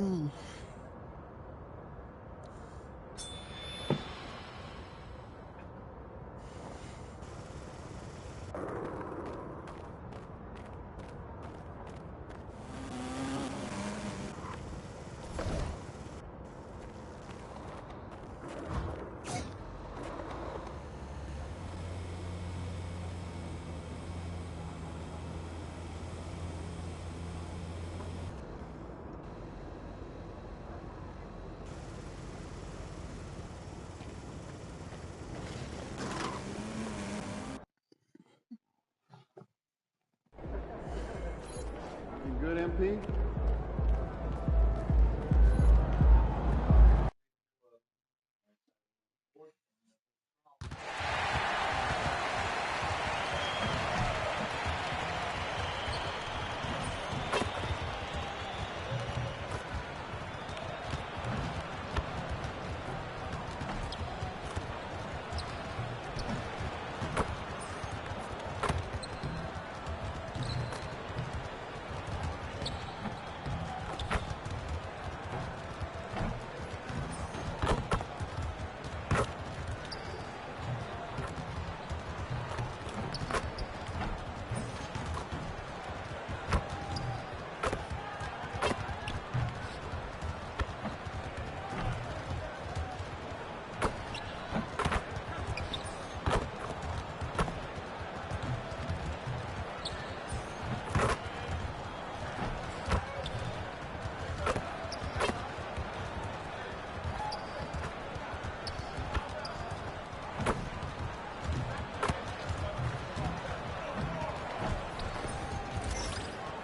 You good, MP?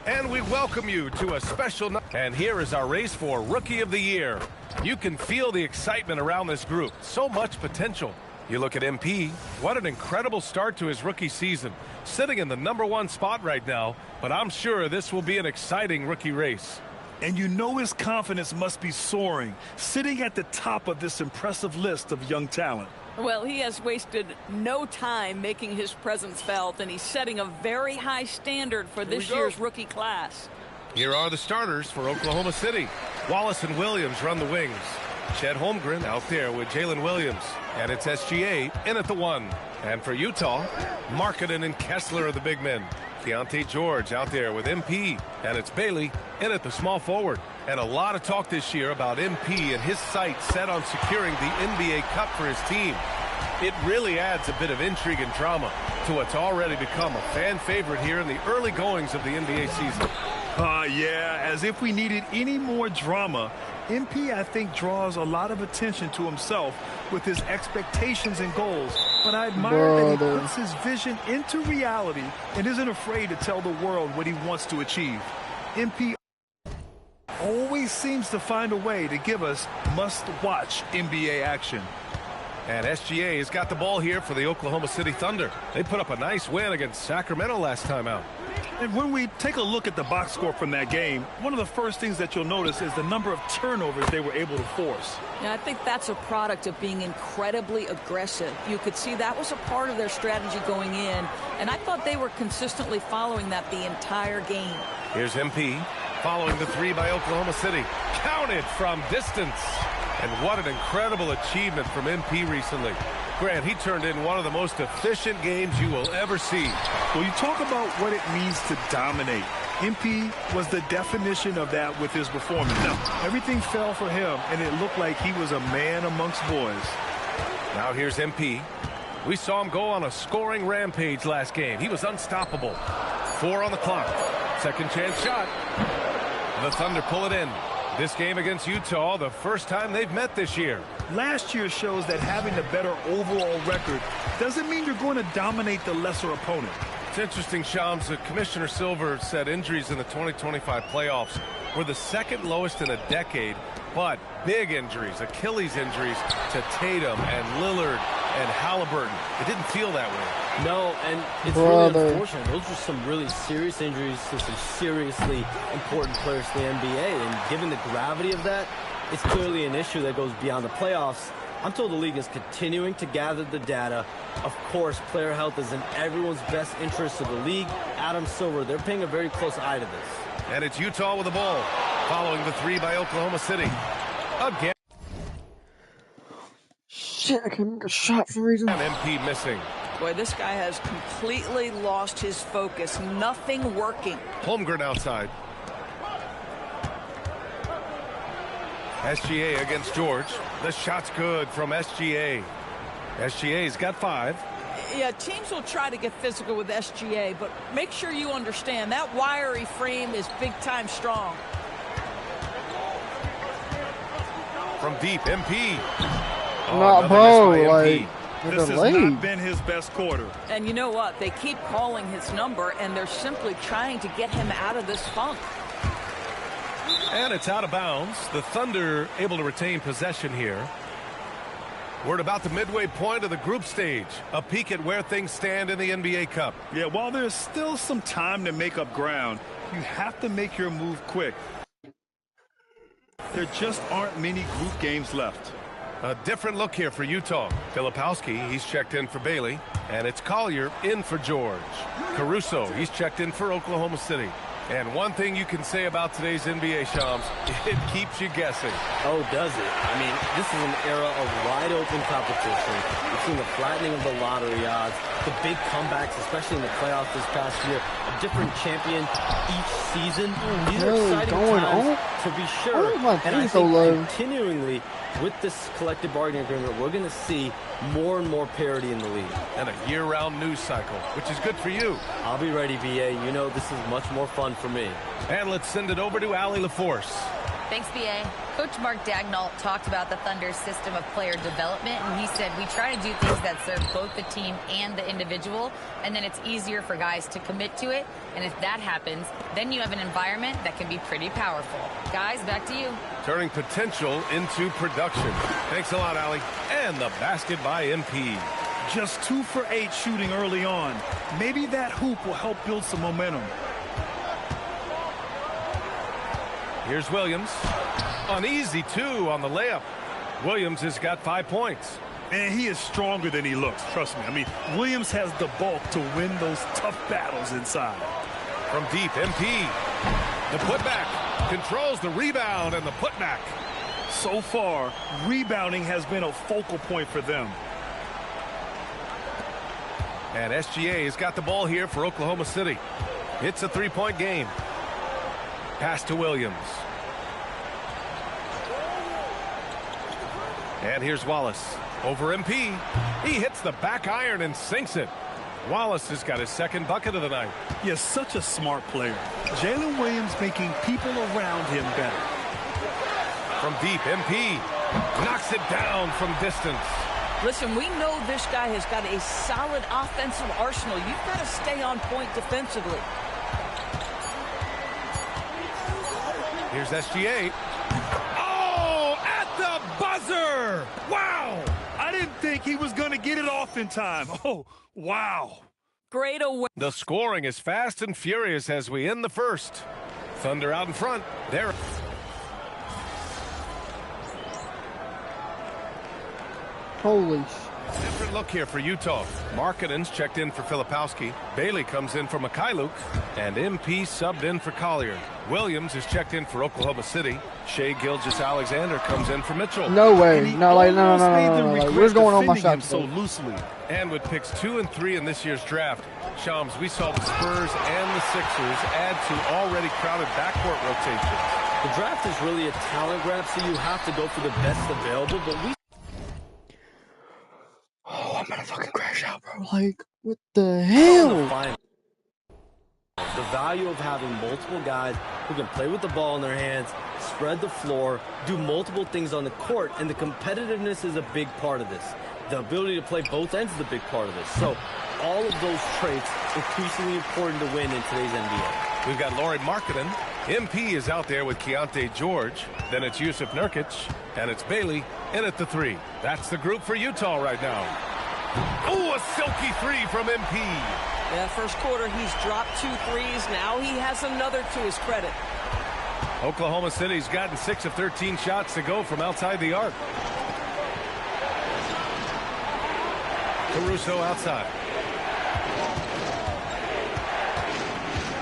And we welcome you to a special night. And here is our race for Rookie of the Year. You can feel the excitement around this group. So much potential. You look at MP. What an incredible start to his rookie season. Sitting in the #1 spot right now, but I'm sure this will be an exciting rookie race. And you know his confidence must be soaring, sitting at the top of this impressive list of young talent. Well, he has wasted no time making his presence felt, and he's setting a very high standard for this year's rookie class. Here are the starters for Oklahoma City. Wallace and Williams run the wings. Chet Holmgren out there with Jalen Williams. And it's SGA in at the 1. And for Utah, Markkanen and Kessler are the big men. Keontae George out there with MP. And it's Bailey in at the small forward. And a lot of talk this year about MP and his sights set on securing the NBA Cup for his team. It really adds a bit of intrigue and drama to what's already become a fan favorite here in the early goings of the NBA season. Yeah, as if we needed any more drama. MP, I think, draws a lot of attention to himself with his expectations and goals. But I admire that he puts his vision into reality and isn't afraid to tell the world what he wants to achieve. MP always seems to find a way to give us must-watch NBA action. And SGA has got the ball here for the Oklahoma City Thunder. They put up a nice win against Sacramento last time out. And when we take a look at the box score from that game, one of the first things that you'll notice is the number of turnovers they were able to force. Yeah, I think that's a product of being incredibly aggressive. You could see that was a part of their strategy going in, and I thought they were consistently following that the entire game. Here's MP following the 3 by Oklahoma City. Counted from distance. And what an incredible achievement from MP recently. Grant, he turned in one of the most efficient games you will ever see. Well, you talk about what it means to dominate. MP was the definition of that with his performance. Now, everything fell for him, and it looked like he was a man amongst boys. Now here's MP. We saw him go on a scoring rampage last game. He was unstoppable. 4 on the clock. Second chance shot. The Thunder pull it in. This game against Utah, the first time they've met this year. Last year shows that having a better overall record doesn't mean you're going to dominate the lesser opponent. It's interesting, Shams. Commissioner Silver said injuries in the 2025 playoffs were the second lowest in a decade, but big injuries, Achilles injuries to Tatum and Lillard and Halliburton. It didn't feel that way. No, and it's really unfortunate. Those are some really serious injuries to some seriously important players in the NBA, and given the gravity of that, it's clearly an issue that goes beyond the playoffs. I'm told the league is continuing to gather the data. Of course, player health is in everyone's best interest of the league. Adam Silver, they're paying a very close eye to this. And it's Utah with the ball. following the three by Oklahoma City. Again. Shit, I couldn't make a shot for some reason. And MP missing. Boy, this guy has completely lost his focus. Nothing working. Holmgren outside. SGA against George. The shot's good from SGA. SGA's got 5. Yeah, teams will try to get physical with SGA, but make sure you understand that wiry frame is big-time strong. From deep, MP. Nah, another bro, miss by like, MP. This has not been his best quarter. And you know what? They keep calling his number, and they're simply trying to get him out of this funk. And it's out of bounds. The Thunder able to retain possession here. We're at about the midway point of the group stage. A peek at where things stand in the NBA Cup. Yeah, while there's still some time to make up ground, you have to make your move quick. There just aren't many group games left. A different look here for Utah. Filipowski, he's checked in for Bailey. And it's Collier in for George. Caruso, he's checked in for Oklahoma City. And one thing you can say about today's NBA, Shams, it keeps you guessing. Oh, does it? I mean, this is an era of wide-open competition. We've seen the flattening of the lottery odds, the big comebacks, especially in the playoffs this past year, a different champion each season. These are exciting times, to be sure. And I think continually, with this collective bargaining agreement, we're going to see more and more parity in the league. And a year-round news cycle, which is good for you. I'll be ready, VA. You know this is much more fun for me. And let's send it over to Allie LaForce. Thanks, BA. Coach Mark Daigneault talked about the Thunder's system of player development, and he said, we try to do things that serve both the team and the individual, and then it's easier for guys to commit to it. And if that happens, then you have an environment that can be pretty powerful. Guys, back to you. Turning potential into production. Thanks a lot, Allie. And the basket by MP. Just 2 for 8 shooting early on. Maybe that hoop will help build some momentum. Here's Williams. An easy 2 on the layup. Williams has got 5 points. And he is stronger than he looks, trust me. I mean, Williams has the bulk to win those tough battles inside. From deep, MP. The putback. Controls the rebound and the putback. So far, rebounding has been a focal point for them. And SGA has got the ball here for Oklahoma City. It's a 3-point game. Pass to Williams. And here's Wallace. Over MP. He hits the back iron and sinks it. Wallace has got his second bucket of the night. Yes, such a smart player. Jalen Williams making people around him better. From deep, MP knocks it down from distance. Listen, we know this guy has got a solid offensive arsenal. You've got to stay on point defensively. Here's SGA. Oh, at the buzzer! Wow! I didn't think he was going to get it off in time. Oh, wow. Great away. The scoring is fast and furious as we end the first. Thunder out in front. There. Holy Different look here for Utah. Markkanen's checked in for Filipowski. Bailey comes in for Mikhailuk. And MP subbed in for Collier. Williams is checked in for Oklahoma City. Shai Gilgeous-Alexander comes in for Mitchell. No way. No, like, no. Where's going on my shot so loosely? And with picks 2 and 3 in this year's draft, Shams, we saw the Spurs and the Sixers add to already crowded backcourt rotations. The draft is really a talent grab, so you have to go for the best available, but we... Oh, I'm gonna fucking crash out, bro. Like, what the hell? The value of having multiple guys who can play with the ball in their hands, spread the floor, do multiple things on the court, and the competitiveness is a big part of this. The ability to play both ends is a big part of this. So all of those traits increasingly important to win in today's NBA. We've got Lauri Markkanen. MP is out there with Keontae George. Then it's Yusuf Nurkic. And it's Bailey in at the 3. That's the group for Utah right now. Oh, a silky 3 from MP. Yeah, first quarter, he's dropped 2 threes. Now he has another to his credit. Oklahoma City's gotten 6 of 13 shots to go from outside the arc. Caruso outside.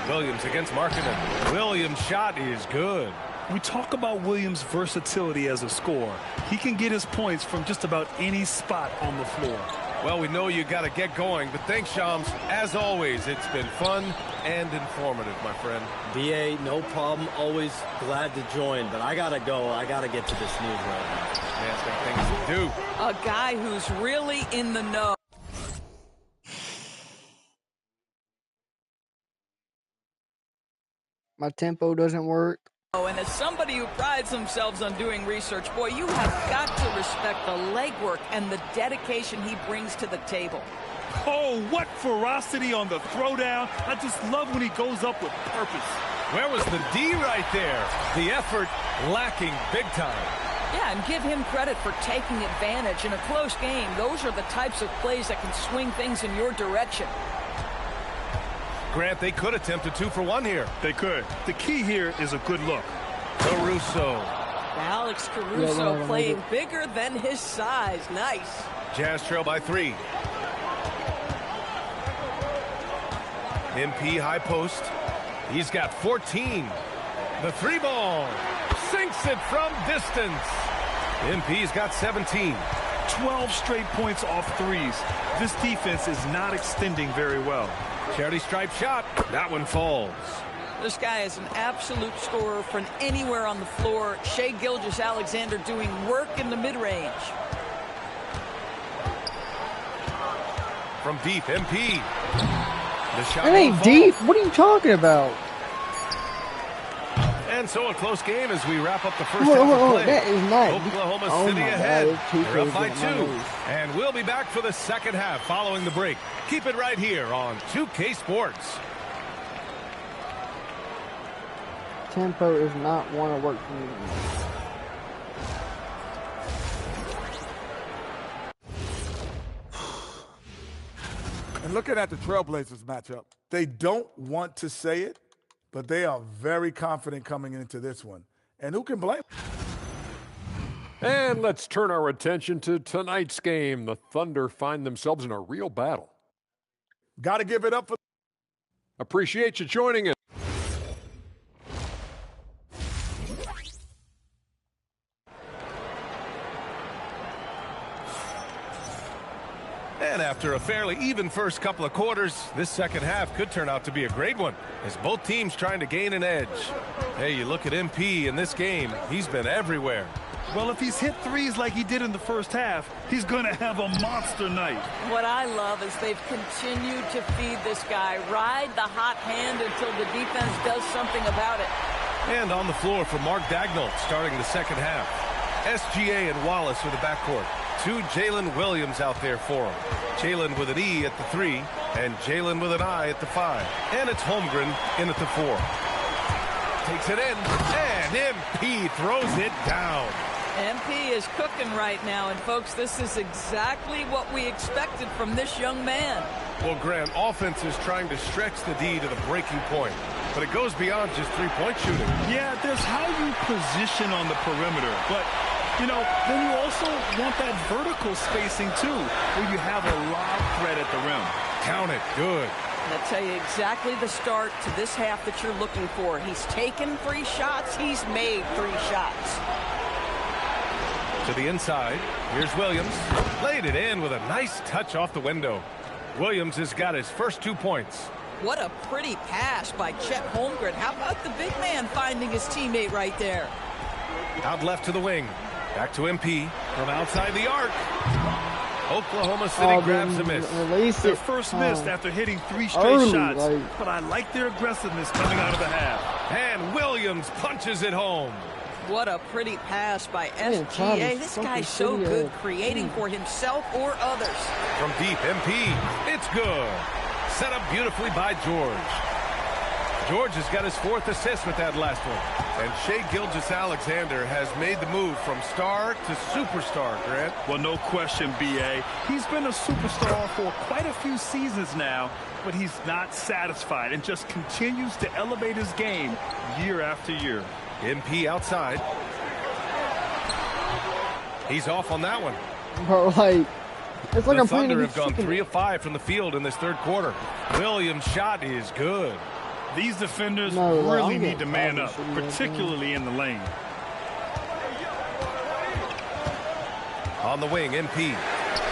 Williams against Markkanen. Williams' shot is good. We talk about Williams' versatility as a scorer. He can get his points from just about any spot on the floor. Well, we know you got to get going, but thanks, Shams. As always, it's been fun and informative, my friend. BA, no problem. Always glad to join, but I got to go. I got to get to this news right now. Man's got things to do. A guy who's really in the know. My tempo doesn't work. And as somebody who prides themselves on doing research, boy, you have got to respect the legwork and the dedication he brings to the table. Oh, what ferocity on the throwdown. I just love when he goes up with purpose. Where was the D right there? The effort lacking big time. Yeah, and give him credit for taking advantage. In a close game, those are the types of plays that can swing things in your direction. Grant, they could attempt a 2-for-1 here. They could. The key here is a good look. Caruso. Alex Caruso playing bigger than his size. Nice. Jazz trail by 3. MP high post. He's got 14. The 3-ball. Sinks it from distance. MP's got 17. 12 straight points off threes. This defense is not extending very well. Charity stripe shot. That one falls. This guy is an absolute scorer from anywhere on the floor. Shai Gilgeous-Alexander doing work in the mid-range. From deep, MP. The shot That ain't deep. What are you talking about? And so a close game as we wrap up the first half of play. That is not. Oklahoma City ahead. They're up by 2. And we'll be back for the second half following the break. Keep it right here on 2K Sports. Tempo is not want to work for me. And looking at the Trailblazers matchup, they don't want to say it, but they are very confident coming into this one. And who can blame them? And let's turn our attention to tonight's game. The Thunder find themselves in a real battle. Got to give it up for. Appreciate you joining us. And after a fairly even first couple of quarters, this second half could turn out to be a great one as both teams trying to gain an edge. Hey, you look at MP in this game, he's been everywhere. Well, if he's hit threes like he did in the first half, he's going to have a monster night. What I love is they've continued to feed this guy, ride the hot hand until the defense does something about it. And on the floor for Mark Daigneault starting the second half. SGA and Wallace with the backcourt. 2 Jalen Williams out there for him. Jalen with an E at the 3 and Jalen with an I at the 5. And it's Holmgren in at the 4. Takes it in and MP throws it down. MP is cooking right now, and folks, this is exactly what we expected from this young man. Well, Grant, offense is trying to stretch the D to the breaking point, but it goes beyond just three-point shooting. Yeah, there's how you position on the perimeter, but you know, then you also want that vertical spacing too, where you have a lob threat at the rim. Count it, good. I'll tell you exactly the start to this half that you're looking for. He's taken 3 shots, he's made 3 shots. To the inside, here's Williams. Laid it in with a nice touch off the window. Williams has got his first 2 points. What a pretty pass by Chet Holmgren. How about the big man finding his teammate right there? Out left to the wing. Back to MP from outside the arc. Oklahoma City grabs a miss. Their first miss after hitting 3 straight shots. But I like their aggressiveness coming out of the half. And Williams punches it home. What a pretty pass by SGA. This guy's so good creating for himself or others. From deep, MP. It's good. Set up beautifully by George. George has got his 4th assist with that last one. And Shai Gilgeous-Alexander has made the move from star to superstar, Grant. Well, no question, B.A. He's been a superstar for quite a few seasons now, but he's not satisfied and just continues to elevate his game year after year. MP outside. He's off on that one. Bro, like, it's like I'm playing. The Thunder have gone 3 of 5 from the field in this third quarter. Williams' shot is good. These defenders No, really need to man up, particularly in the lane. On the wing, MP.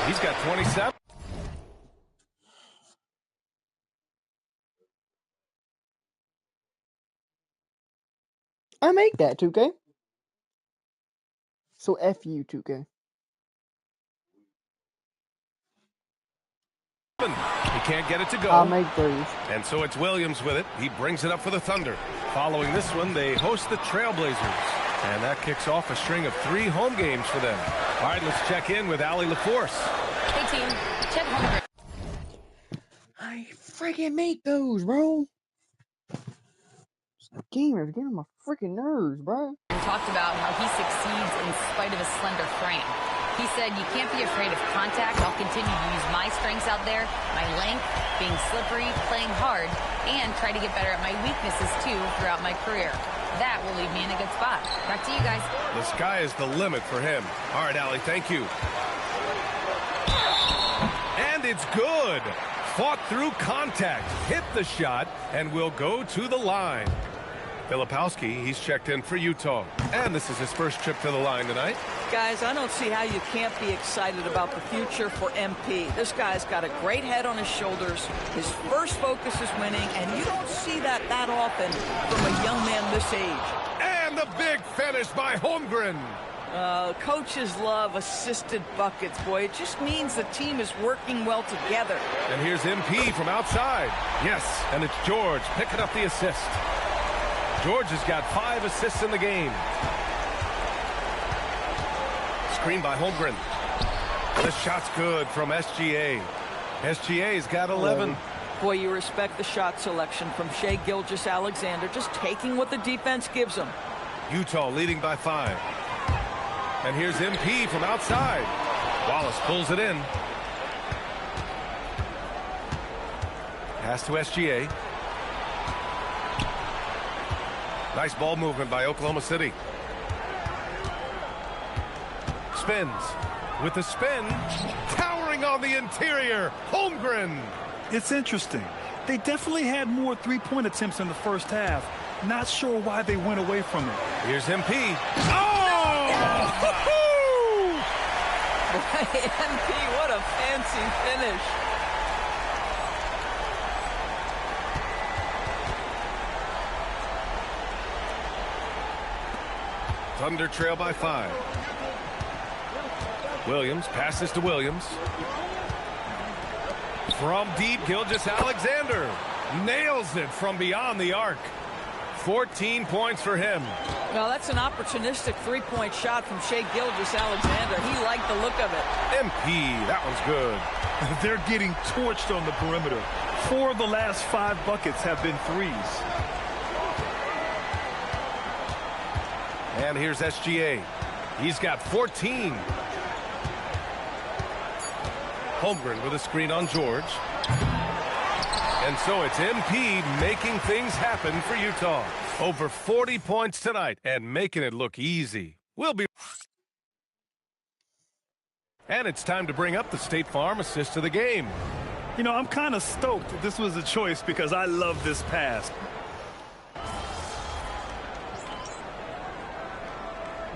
He's got 27. I make that, 2K. So F you, 2K. He can't get it to go. I'll make threes. And so it's Williams with it. He brings it up for the Thunder. Following this one, they host the Trailblazers. And that kicks off a string of 3 home games for them. All right, let's check in with Allie LaForce. Hey, team. Chet Holmgren. I freaking make those, bro. This game is getting on my freaking nerves, bro. He talked about how he succeeds in spite of his slender frame. He said, you can't be afraid of contact. I'll continue to use my strengths out there, my length, being slippery, playing hard, and try to get better at my weaknesses, too, throughout my career. That will leave me in a good spot. Back to you guys. The sky is the limit for him. All right, Allie, thank you. And it's good. Fought through contact, hit the shot, and will go to the line. Filipowski, he's checked in for Utah. And this is his first trip to the line tonight. Guys, I don't see how you can't be excited about the future for MP. This guy's got a great head on his shoulders. His first focus is winning, and you don't see that often from a young man this age. And the big finish by Holmgren. Coaches love assisted buckets, boy. It just means the team is working well together. And here's MP from outside. Yes, and it's George picking up the assist. George has got 5 assists in the game. Screen by Holmgren. The shot's good from SGA. SGA's got 11. Boy, you respect the shot selection from Shai Gilgeous-Alexander, just taking what the defense gives him. Utah leading by 5. And here's MP from outside. Wallace pulls it in. Pass to SGA. Nice ball movement by Oklahoma City. Spins. With the spin, towering on the interior, Holmgren. It's interesting. They definitely had more three-point attempts in the first half. Not sure why they went away from it. Here's MP. Oh! Boy, MP, what a fancy finish. Thunder trail by 5. Williams passes to Williams. From deep, Gilgeous-Alexander nails it from beyond the arc. 14 points for him. Well, that's an opportunistic three-point shot from Shai Gilgeous-Alexander. He liked the look of it. MP, that one's good. They're getting torched on the perimeter. 4 of the last 5 buckets have been threes. And here's SGA. He's got 14. Holmgren with a screen on George. And so it's MP making things happen for Utah. Over 40 points tonight and making it look easy. And it's time to bring up the State Farm assist of the game. You know, I'm kind of stoked that this was a choice because I love this pass.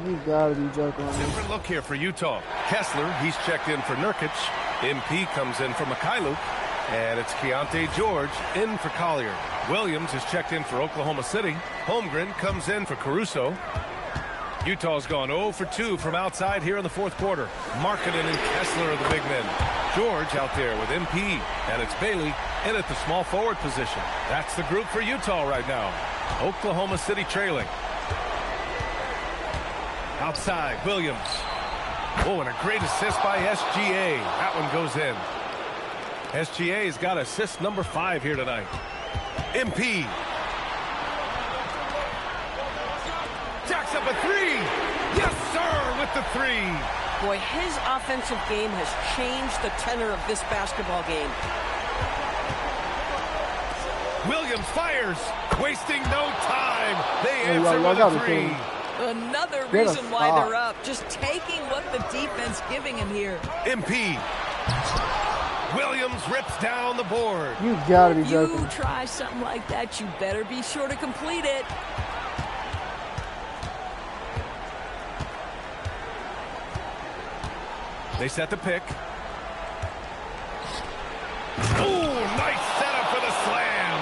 You gotta be joking. Different look here for Utah. Kessler, he's checked in for Nurkic. MP comes in for Mikhailuk. And it's Keontae George in for Collier. Williams is checked in for Oklahoma City. Holmgren comes in for Caruso. Utah's gone 0 for 2 from outside here in the fourth quarter. Markkanen and Kessler are the big men. George out there with MP. And it's Bailey in at the small forward position. That's the group for Utah right now. Oklahoma City trailing. Outside, Williams. Oh, and a great assist by SGA. That one goes in. SGA's got assist number 5 here tonight. MP. Jacks up a 3. Yes, sir, with the 3. Boy, his offensive game has changed the tenor of this basketball game. Williams fires, wasting no time. They answer with a 3. Another reason why they're up. Just taking what the defense giving him here. MP. Williams rips down the board. You gotta be If joking. you try something like that, you better be sure to complete it. They set the pick. Ooh, nice setup for the slam.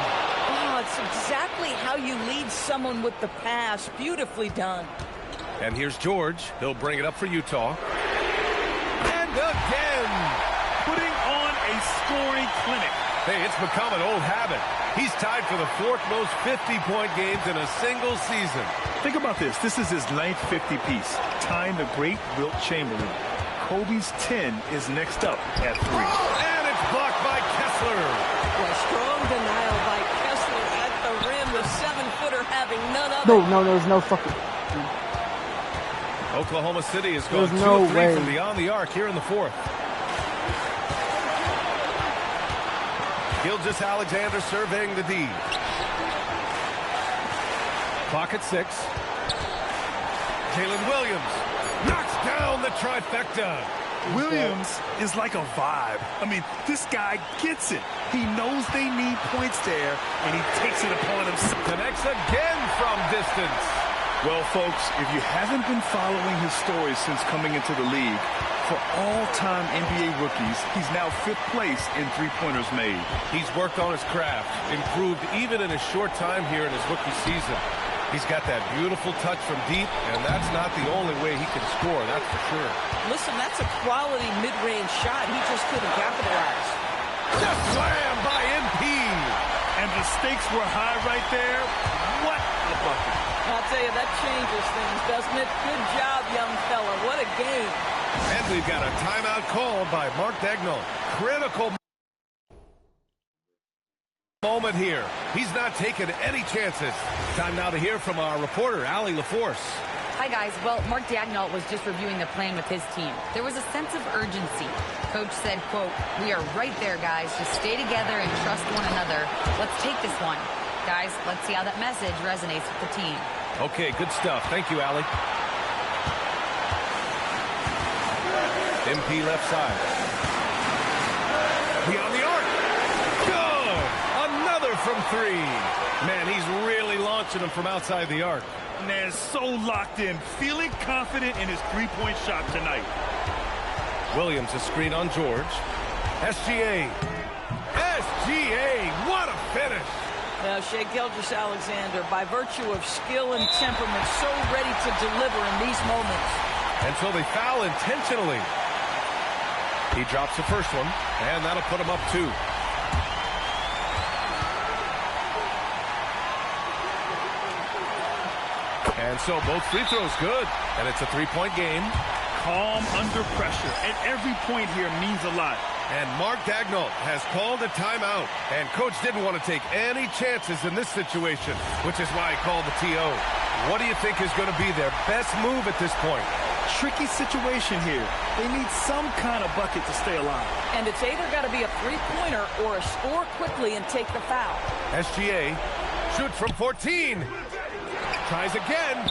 Oh, it's exactly how you lead someone with the pass. Beautifully done. And here's George. He'll bring it up for Utah. And again. Putting on a scoring clinic. Hey, it's become an old habit. He's tied for the 4th most 50-point games in a single season. Think about this. This is his 9th 50-piece, tying the great Wilt Chamberlain. Kobe's 10 is next up at 3. And it's blocked by Kessler. A strong denial by Kessler at the rim. The 7-footer having none of it. No, there's no fucking... Oklahoma City has gone There's 2 no of 3 way. from beyond the arc here in the 4th. Gilgeous-Alexander surveying the D. Clock at 6. Jalen Williams knocks down the trifecta. Williams is like a vibe. I mean, this guy gets it. He knows they need points there, and he takes it upon himself. Connects again from distance. Well, folks, if you haven't been following his story since coming into the league, for all-time NBA rookies, he's now 5th place in three-pointers made. He's worked on his craft, improved even in his short time here in his rookie season. He's got that beautiful touch from deep, and that's not the only way he can score, that's for sure. Listen, that's a quality mid-range shot. He just couldn't capitalize. The slam by MP. And the stakes were high right there. What a bucket. I'll tell you, that changes things, doesn't it? Good job, young fella. What a game. And we've got a timeout called by Mark Daigneault. Critical moment here. He's not taking any chances. Time now to hear from our reporter, Allie LaForce. Hi, guys. Well, Mark Daigneault was just reviewing the plan with his team. There was a sense of urgency. Coach said, quote, "We are right there, guys. Just stay together and trust one another. Let's take this one. Guys, let's see how that message resonates with the team." Okay, good stuff. Thank you, Allie. MP left side. Beyond the arc. Good! Another from 3. Man, he's really launching them from outside the arc. Man, so locked in, feeling confident in his three-point shot tonight. Williams a screen on George. SGA. SGA, what a finish. Now, Shai Gilgeous-Alexander, by virtue of skill and temperament, so ready to deliver in these moments. And so they foul intentionally. He drops the first one, and that'll put him up 2. And so both free throws good, and it's a 3-point game. Calm under pressure, and every point here means a lot. And Mark Daigneault has called a timeout, and coach didn't want to take any chances in this situation, which is why he called the TO. What do you think is going to be their best move at this point? Tricky situation here. They need some kind of bucket to stay alive. And it's either got to be a three-pointer or a score quickly and take the foul. SGA shoots from 14. Tries again.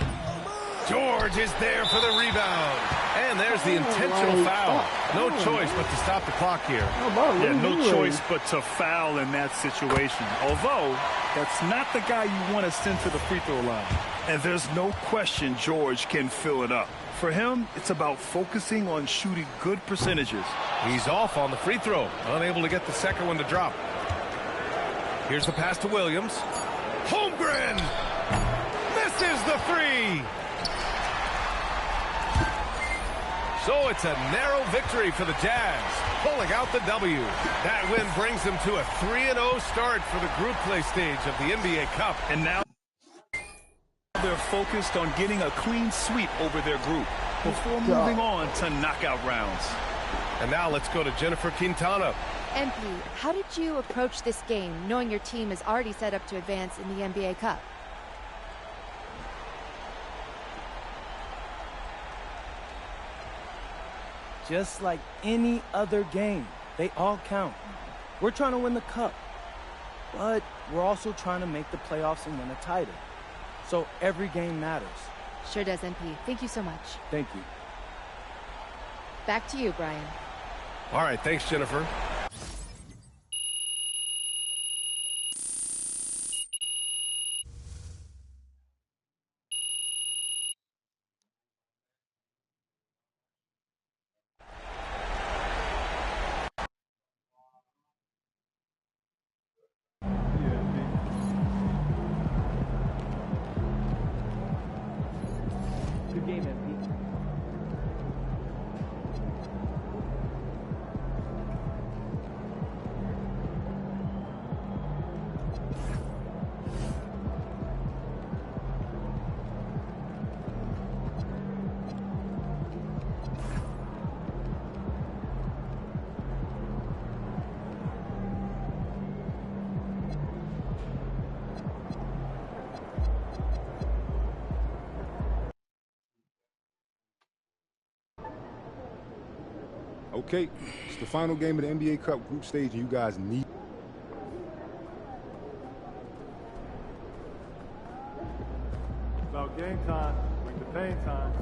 George is there for the rebound. And there's the intentional foul. No choice but to stop the clock here. Yeah, no choice but to foul in that situation. Although, that's not the guy you want to send to the free throw line. And there's no question George can fill it up. For him, it's about focusing on shooting good percentages. He's off on the free throw. Unable to get the second one to drop. Here's the pass to Williams. Holmgren! Misses the 3! So it's a narrow victory for the Jazz, pulling out the W. That win brings them to a 3-0 start for the group play stage of the NBA Cup. And now they're focused on getting a clean sweep over their group before moving on to knockout rounds. And now let's go to Jennifer Quintana. MP, how did you approach this game, knowing your team is already set up to advance in the NBA Cup? Just like any other game, they all count. We're trying to win the cup, but we're also trying to make the playoffs and win a title. So every game matters. Sure does, MP. Thank you so much. Thank you. Back to you, Brian. All right, thanks, Jennifer. game, MP. Okay, it's the final game of the NBA Cup group stage, and you guys need. It's about game time, like the pain time.